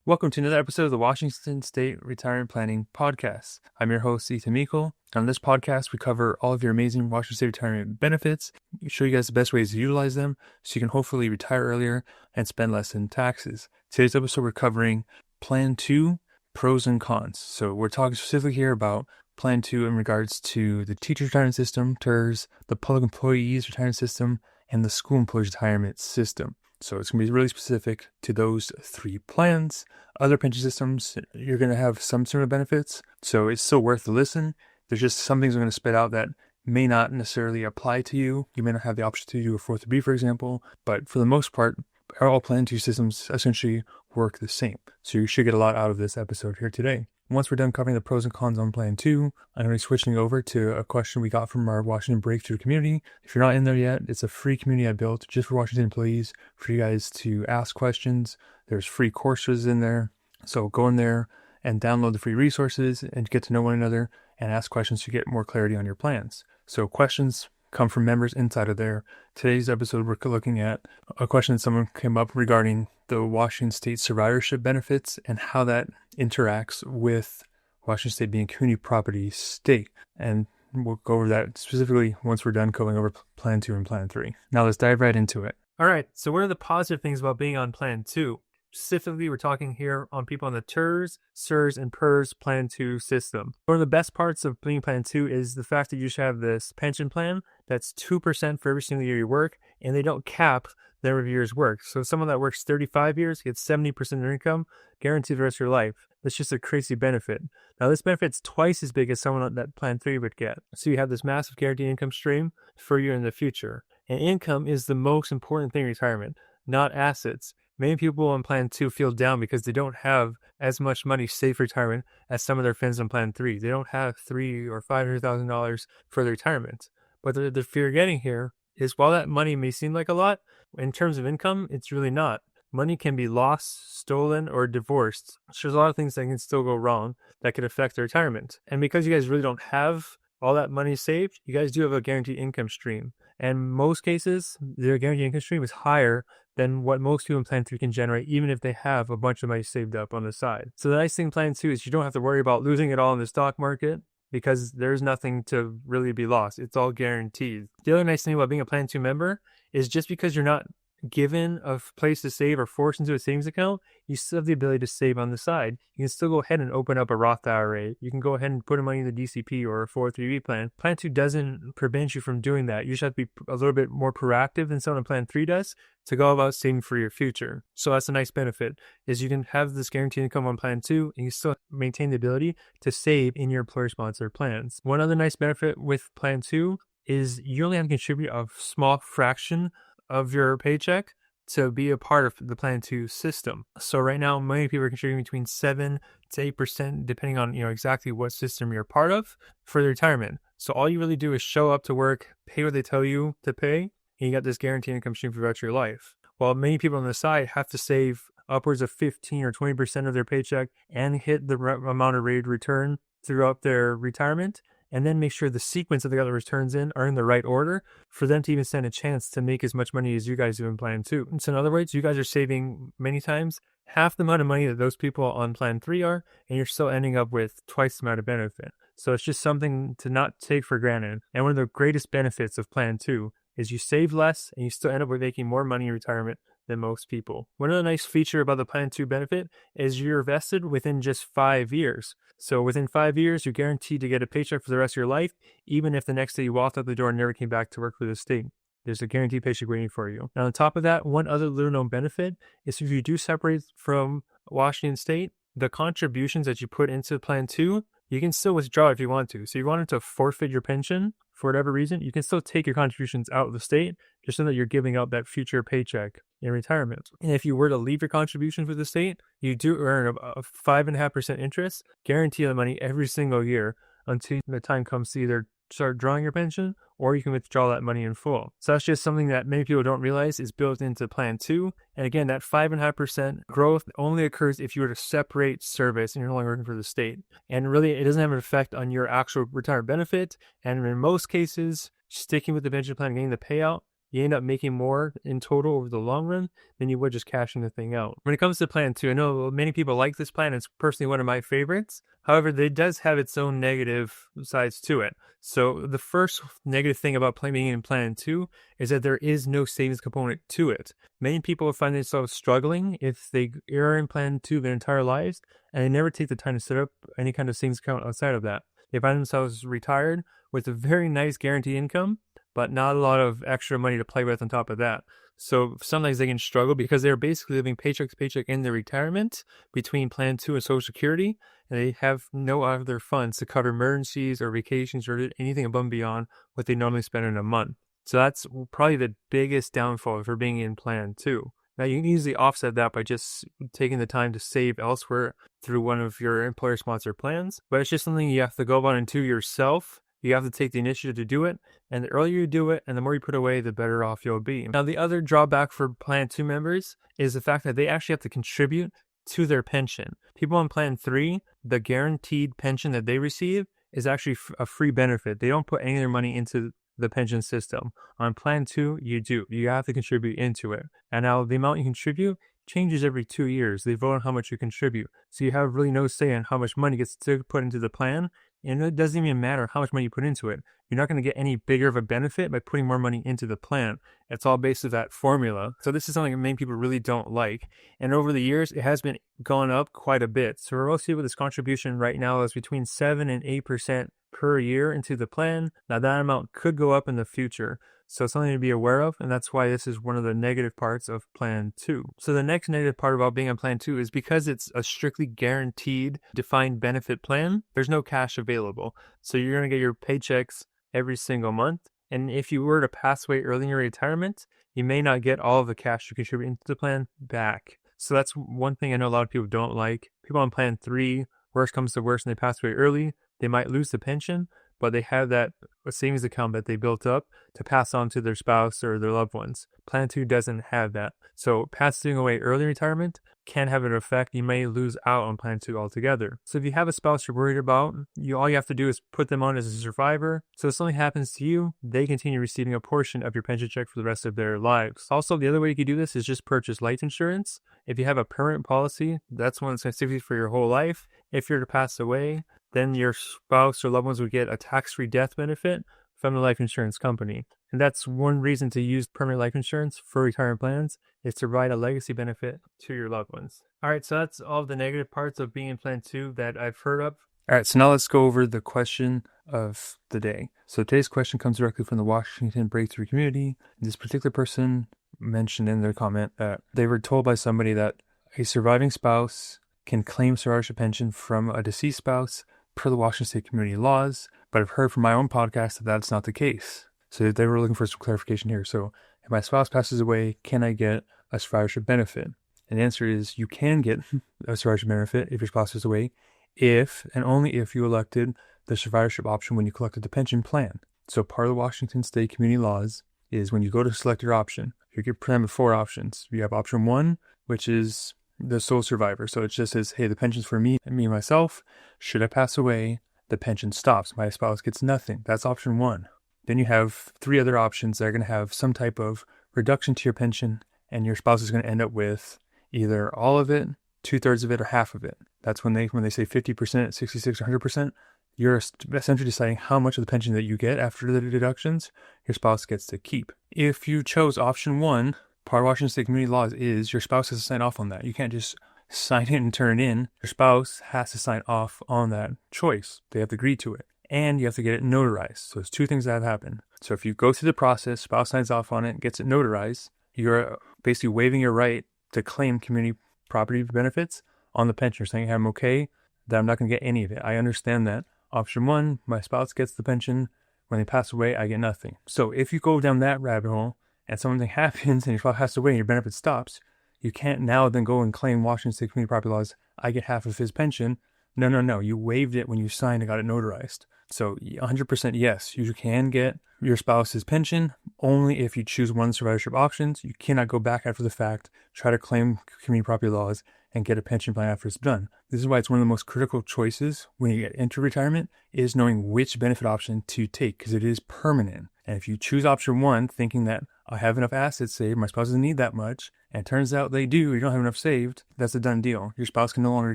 Welcome to another episode of the Washington State Retirement Planning Podcast. I'm your host, Ethan Meikle. On this podcast, we cover all of your amazing Washington State retirement benefits, show you guys the best ways to utilize them so you can hopefully retire earlier and spend less in taxes. Today's episode, we're covering Plan 2, pros and cons. So we're talking specifically here about Plan 2 in regards to the teacher retirement system, TERS, the public employees retirement system, and the school employees retirement system. So it's going to be really specific to those three plans. Other pension systems, you're going to have some sort of benefits, so it's still worth the listen. There's just some things I'm going to spit out that may not necessarily apply to you. You may not have the option to do a 403B, for example, but for the most part, all Plan 2 systems essentially work the same. So you should get a lot out of this episode here today. Once we're done covering the pros and cons on Plan 2, I'm going to be switching over to a question we got from our Washington Breakthrough community. If you're not in there yet, it's a free community I built just for Washington employees for you guys to ask questions. There's free courses in there. So go in there and download the free resources and get to know one another and ask questions to get more clarity on your plans. So questions come from members inside of there. Today's episode, we're looking at a question that someone came up regarding the Washington State survivorship benefits and how that interacts with Washington State being a community property state. And we'll go over that specifically once we're done going over Plan 2 and Plan 3. Now let's dive right into it. All right, so what are the positive things about being on Plan 2? Specifically, we're talking here on people on the TERS, SURS, and PERS Plan 2 system. One of the best parts of being Plan 2 is the fact that you should have this pension plan that's 2% for every single year you work, and they don't cap the number of years work. So someone that works 35 years gets 70% of their income, guaranteed the rest of your life. That's just a crazy benefit. Now, this benefit's twice as big as someone that Plan 3 would get. So you have this massive guaranteed income stream for you in the future. And income is the most important thing in retirement, not assets. Many people on Plan 2 feel down because they don't have as much money saved for retirement as some of their friends on Plan 3. They don't have $300,000 or $500,000 for their retirement. But the fear you're getting here is while that money may seem like a lot, in terms of income, it's really not. Money can be lost, stolen, or divorced. So there's a lot of things that can still go wrong that could affect their retirement. And because you guys really don't have all that money saved, you guys do have a guaranteed income stream. And in most cases, their guaranteed income stream is higher than what most people in Plan 3 can generate, even if they have a bunch of money saved up on the side. So the nice thing in Plan 2 is you don't have to worry about losing it all in the stock market because there's nothing to really be lost. It's all guaranteed. The other nice thing about being a Plan 2 member is just because you're not given a place to save or forced into a savings account, you still have the ability to save on the side. You can still go ahead and open up a Roth IRA. You can go ahead and put money in the DCP or a 403B plan. Plan 2 doesn't prevent you from doing that. You just have to be a little bit more proactive than someone in Plan 3 does to go about saving for your future. So that's a nice benefit, is you can have this guaranteed income on Plan 2 and you still maintain the ability to save in your employer-sponsored plans. One other nice benefit with Plan 2 is you only have to contribute a small fraction of your paycheck to be a part of the Plan 2 system. So right now, many people are contributing between 7 to 8%, depending on exactly what system you're part of for the retirement. So all you really do is show up to work, pay what they tell you to pay, and you got this guaranteed income stream for the rest of your life. While many people on the side have to save upwards of 15 or 20% of their paycheck and hit the amount of rate return throughout their retirement, and then make sure the sequence that they got the returns in are in the right order for them to even stand a chance to make as much money as you guys do in Plan 2. So in other words, you guys are saving many times half the amount of money that those people on Plan 3 are, and you're still ending up with twice the amount of benefit. So it's just something to not take for granted. And one of the greatest benefits of Plan 2 is you save less and you still end up with making more money in retirement than most people. One other nice feature about the Plan 2 benefit is you're vested within just 5 years. So within 5 years, you're guaranteed to get a paycheck for the rest of your life, even if the next day you walked out the door and never came back to work for the state. There's a guaranteed paycheck waiting for you. Now, on top of that, one other little known benefit is if you do separate from Washington State, the contributions that you put into Plan 2, you can still withdraw if you want to. So if you wanted to forfeit your pension for whatever reason, you can still take your contributions out of the state just so that you're giving up that future paycheck in retirement. And if you were to leave your contributions with the state, you do earn a 5.5% interest, guarantee the money every single year until the time comes to either start drawing your pension or you can withdraw that money in full. So that's just something that many people don't realize is built into Plan 2. And again, that 5.5% growth only occurs if you were to separate service and you're no longer working for the state. And really, it doesn't have an effect on your actual retirement benefit. And in most cases, sticking with the pension plan and getting the payout you end up making more in total over the long run than you would just cashing the thing out. When it comes to plan 2, I know many people like this plan. It's personally one of my favorites. However, it does have its own negative sides to it. So the first negative thing about being in plan 2 is that there is no savings component to it. Many people find themselves struggling if they are in plan 2 their entire lives, and they never take the time to set up any kind of savings account outside of that. They find themselves retired with a very nice guaranteed income, but not a lot of extra money to play with on top of that. So sometimes they can struggle because they're basically living paycheck to paycheck in their retirement between Plan 2 and Social Security, and they have no other funds to cover emergencies or vacations or anything above and beyond what they normally spend in a month. So that's probably the biggest downfall for being in Plan 2. Now, you can easily offset that by just taking the time to save elsewhere through one of your employer-sponsored plans, but it's just something you have to go about and do yourself. You have to take the initiative to do it, and the earlier you do it and the more you put away, the better off you'll be. Now, the other drawback for Plan 2 members is the fact that they actually have to contribute to their pension. People on Plan 3, the guaranteed pension that they receive is actually a free benefit. They don't put any of their money into the pension system. On Plan 2, you do. You have to contribute into it. And now the amount you contribute changes every 2 years. They vote on how much you contribute. So you have really no say in how much money gets to put into the plan. And it doesn't even matter how much money you put into it. You're not going to get any bigger of a benefit by putting more money into the plan. It's all based on that formula. So this is something that many people really don't like. And over the years, it has been gone up quite a bit. So we're mostly with this contribution right now is between 7 and 8% per year into the plan. Now that amount could go up in the future. So it's something to be aware of, and that's why this is one of the negative parts of Plan 2. So the next negative part about being on Plan 2 is because it's a strictly guaranteed defined benefit plan, there's no cash available. So you're going to get your paychecks every single month, and if you were to pass away early in your retirement, you may not get all of the cash you contribute into the plan back. So that's one thing I know a lot of people don't like. People on Plan 3, worst comes to worst and they pass away early, they might lose the pension, but they have that savings account that they built up to pass on to their spouse or their loved ones. Plan 2 doesn't have that. So passing away early retirement can have an effect. You may lose out on Plan 2 altogether. So if you have a spouse you're worried about, all you have to do is put them on as a survivor. So if something happens to you, they continue receiving a portion of your pension check for the rest of their lives. Also, the other way you can do this is just purchase life insurance. If you have a permanent policy, that's one that's going to stick with you for your whole life. If you're to pass away, then your spouse or loved ones would get a tax-free death benefit from the life insurance company. And that's one reason to use permanent life insurance for retirement plans, is to provide a legacy benefit to your loved ones. All right, so that's all the negative parts of being in Plan 2 that I've heard of. All right, so now let's go over the question of the day. So today's question comes directly from the Washington Breakthrough community. This particular person mentioned in their comment that they were told by somebody that a surviving spouse can claim survivorship pension from a deceased spouse per the Washington State community laws, but I've heard from my own podcast that that's not the case. So they were looking for some clarification here. So if my spouse passes away, can I get a survivorship benefit? And the answer is you can get a survivorship benefit if your spouse passes away, if and only if you elected the survivorship option when you collected the pension plan. So part of the Washington State community laws is when you go to select your option, you get presented with 4 options. You have option 1, which is the sole survivor. So it just says, hey, the pension's for me and myself. Should I pass away, the pension stops. My spouse gets nothing. That's option 1. Then you have 3 other options that are going to have some type of reduction to your pension, and your spouse is going to end up with either all of it, 2/3 of it, or half of it. That's when they say 50%, 66, or 100%. You're essentially deciding how much of the pension that you get after the deductions your spouse gets to keep. If you chose option 1, part of Washington State community laws is your spouse has to sign off on that. You can't just sign it and turn it in. Your spouse has to sign off on that choice. They have to agree to it. And you have to get it notarized. So there's 2 things that have happened. So if you go through the process, spouse signs off on it, gets it notarized, you're basically waiving your right to claim community property benefits on the pension. You're saying, hey, I'm okay, that I'm not going to get any of it. I understand that. Option 1, my spouse gets the pension. When they pass away, I get nothing. So if you go down that rabbit hole and something happens and your spouse passes away and your benefit stops, you can't now then go and claim Washington State community property laws, I get half of his pension. No. You waived it when you signed and got it notarized. So 100% yes, you can get your spouse's pension only if you choose one of the survivorship options. You cannot go back after the fact, try to claim community property laws, and get a pension plan after it's done. This is why it's one of the most critical choices when you get into retirement is knowing which benefit option to take, because it is permanent. And if you choose option 1 thinking that I have enough assets saved, my spouse doesn't need that much, and it turns out they do, you don't have enough saved, that's a done deal. Your spouse can no longer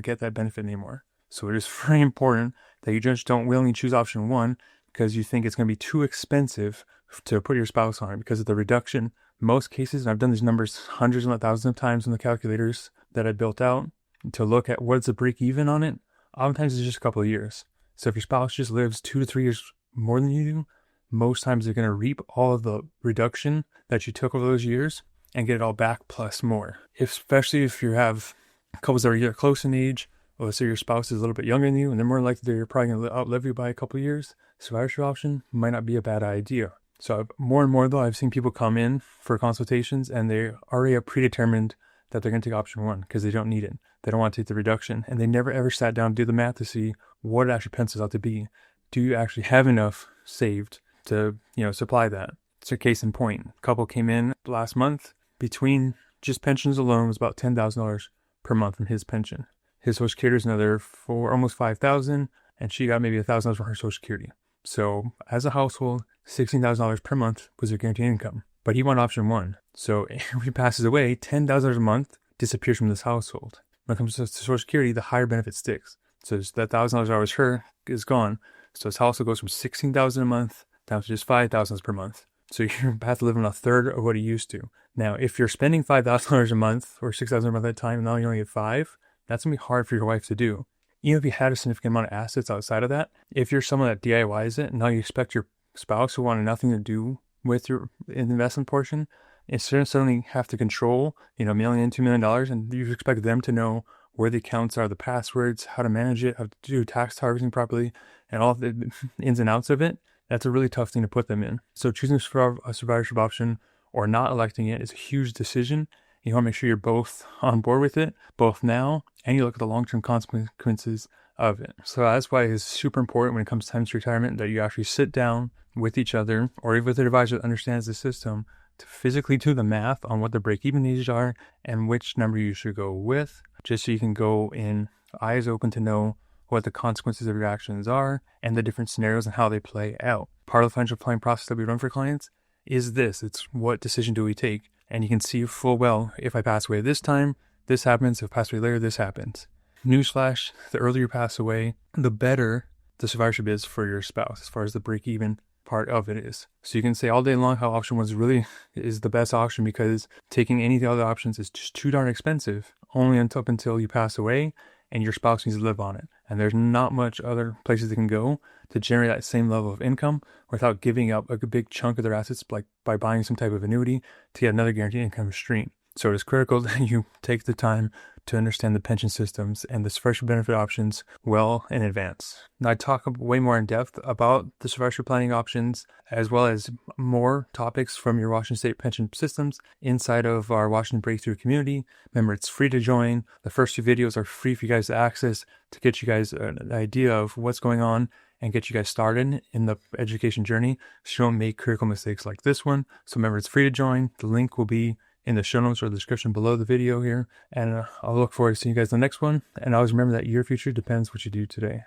get that benefit anymore. So it is very important that you just don't willingly choose option 1 because you think it's going to be too expensive to put your spouse on it because of the reduction. Most cases, and I've done these numbers hundreds and not thousands of times in the calculators that I built out to look at what's the break even on it, oftentimes it's just a couple of years. So if your spouse just lives 2 to 3 years more than you do, most times they're going to reap all of the reduction that you took over those years and get it all back plus more. Especially if you have couples that are close in age, or let's say your spouse is a little bit younger than you, and they're more likely they're probably going to outlive you by a couple of years, survivorship option might not be a bad idea. So more and more though, I've seen people come in for consultations and they already have predetermined that they're going to take option 1 because they don't need it. They don't want to take the reduction, and they never ever sat down to do the math to see what it actually pencils out to be. Do you actually have enough saved to, supply that? So case in point, a couple came in last month, between just pensions alone was about $10,000 per month from his pension. His Social Security is another for almost $5,000, and she got maybe $1,000 from her Social Security. So as a household, $16,000 per month was their guaranteed income. But he won option 1. So if he passes away, $10,000 a month disappears from this household. When it comes to Social Security, the higher benefit sticks. So that $1,000 I was her is gone. So his household goes from $16,000 a month down to just $5,000 per month. So you're about to live on a third of what he used to. Now, if you're spending $5,000 a month or $6,000 a month at a time, and now you only get $5,000, that's going to be hard for your wife to do. Even if you had a significant amount of assets outside of that, if you're someone that DIYs it, and now you expect your spouse who wanted nothing to do with your investment portion, instead of suddenly have to control, $1 million, $2 million, and you expect them to know where the accounts are, the passwords, how to manage it, how to do tax targeting properly, and all the ins and outs of it, that's a really tough thing to put them in. So choosing a survivorship option or not electing it is a huge decision. You want to make sure you're both on board with it, both now, and you look at the long-term consequences of it. So that's why it's super important when it comes time to retirement that you actually sit down with each other or even with an advisor that understands the system to physically do the math on what the break-even ages are and which number you should go with, just so you can go in eyes open to know what the consequences of your actions are and the different scenarios and how they play out. Part of the financial planning process that we run for clients is this. It's what decision do we take? And you can see full well, if I pass away this time, this happens. If I pass away later, this happens. Newsflash, the earlier you pass away, the better the survivorship is for your spouse as far as the break-even part of it is. So you can say all day long how option 1 really is the best option because taking any of the other options is just too darn expensive, only up until you pass away and your spouse needs to live on it. And there's not much other places they can go to generate that same level of income without giving up a big chunk of their assets, like by buying some type of annuity to get another guaranteed income stream. So it is critical that you take the time to understand the pension systems and the survivorship benefit options well in advance. Now, I talk way more in depth about the survivorship planning options, as well as more topics from your Washington State pension systems inside of our Washington Breakthrough community. Remember, it's free to join. The first 2 videos are free for you guys to access to get you guys an idea of what's going on and get you guys started in the education journey so you don't make critical mistakes like this one. So remember, it's free to join. The link will be in the show notes or the description below the video here. And I'll look forward to seeing you guys in the next one. And always remember that your future depends what you do today.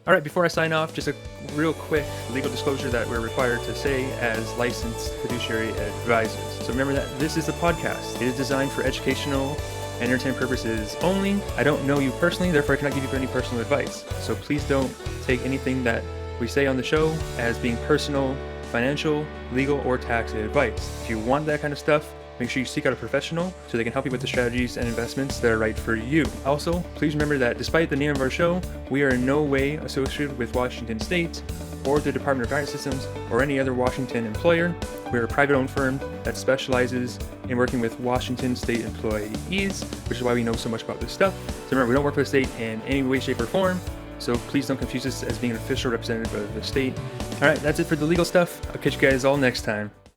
All right, before I sign off, just a real quick legal disclosure that we're required to say as licensed fiduciary advisors. So remember that this is a podcast. It is designed for educational and entertainment purposes only. I don't know you personally, therefore I cannot give you any personal advice. So please don't take anything that we say on the show as being personal, financial, legal, or tax advice. If you want that kind of stuff, make sure you seek out a professional so they can help you with the strategies and investments that are right for you. Also, please remember that despite the name of our show, we are in no way associated with Washington State or the Department of Guidance Systems or any other Washington employer. We're a private-owned firm that specializes in working with Washington State employees, which is why we know so much about this stuff. So remember, we don't work for the state in any way, shape, or form. So please don't confuse us as being an official representative of the state. All right, that's it for the legal stuff. I'll catch you guys all next time.